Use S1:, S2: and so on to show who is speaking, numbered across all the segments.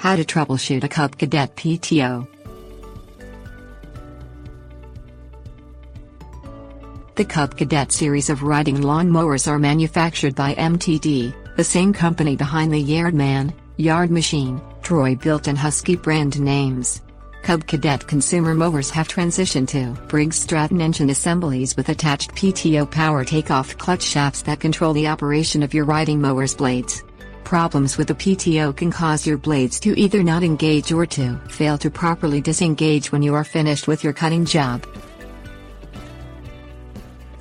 S1: How to troubleshoot a Cub Cadet PTO. The Cub Cadet series of riding lawn mowers are manufactured by MTD, the same company behind the Yardman, Yard Machine, Troy-Bilt and Husky brand names. Cub Cadet consumer mowers have transitioned to Briggs Stratton engine assemblies with attached PTO power takeoff clutch shafts that control the operation of your riding mower's blades. Problems with the PTO can cause your blades to either not engage or to fail to properly disengage when you are finished with your cutting job.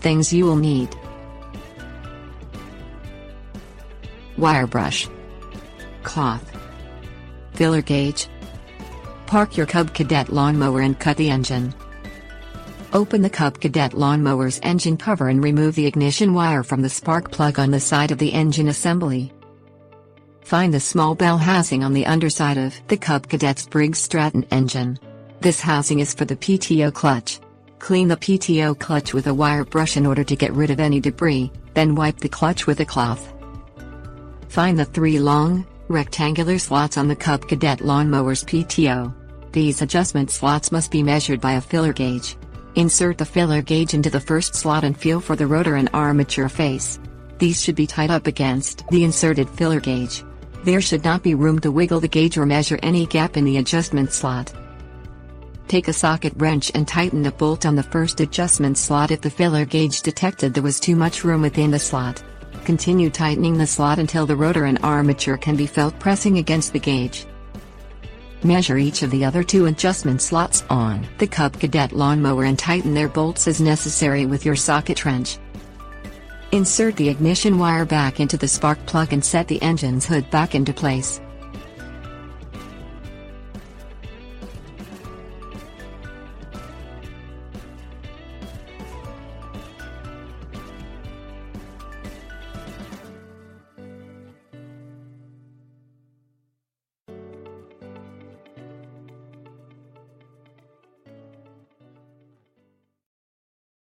S1: Things you will need: wire brush, cloth, filler gauge. Park your Cub Cadet lawnmower and cut the engine. Open the Cub Cadet lawnmower's engine cover and remove the ignition wire from the spark plug on the side of the engine assembly. Find the small bell housing on the underside of the Cub Cadet's Briggs Stratton engine. This housing is for the PTO clutch. Clean the PTO clutch with a wire brush in order to get rid of any debris, then wipe the clutch with a cloth. Find the 3 long, rectangular slots on the Cub Cadet lawnmower's PTO. These adjustment slots must be measured by a filler gauge. Insert the filler gauge into the first slot and feel for the rotor and armature face. These should be tied up against the inserted filler gauge. There should not be room to wiggle the gauge or measure any gap in the adjustment slot. Take a socket wrench and tighten the bolt on the first adjustment slot if the filler gauge detected there was too much room within the slot. Continue tightening the slot until the rotor and armature can be felt pressing against the gauge. Measure each of the other 2 adjustment slots on the Cub Cadet lawnmower and tighten their bolts as necessary with your socket wrench. Insert the ignition wire back into the spark plug and set the engine's hood back into place.